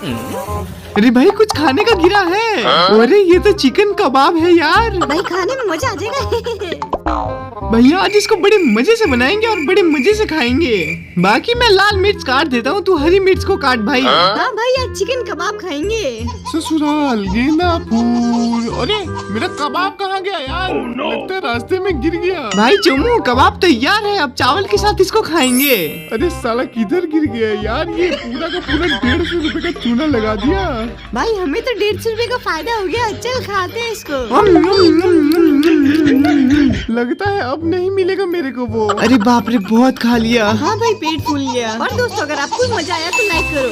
अरे भाई कुछ खाने का गिरा है। अरे ये तो चिकन कबाब है यार। भाई खाने में मजा आ जाएगा। भैया आज इसको बड़े मजे से बनाएंगे और बड़े मजे से खाएंगे। बाकी मैं लाल मिर्च काट देता हूँ, तू हरी मिर्च को काट भाई। हाँ भाई आज चिकन कबाब खाएंगे। ससुराल गेंदा फूल। अरे मेरा कबाब कहाँ गया यार? लगता है रास्ते में गिर गया। भाई चोमू कबाब तैयार है, अब चावल के साथ इसको खाएंगे। अरे साला किधर गिर गया यार? ये पूरा का पूरा 150 रुपए का चूना लगा दिया। भाई हमें तो 150 रुपए का फायदा हो गया। चल खाते हैं इसको। लगता है अब नहीं मिलेगा मेरे को वो। अरे बाप रे बहुत खा लिया। हाँ भाई पेट फूल गया। और दोस्तों अगर आपको मजा आया तो लाइक करो।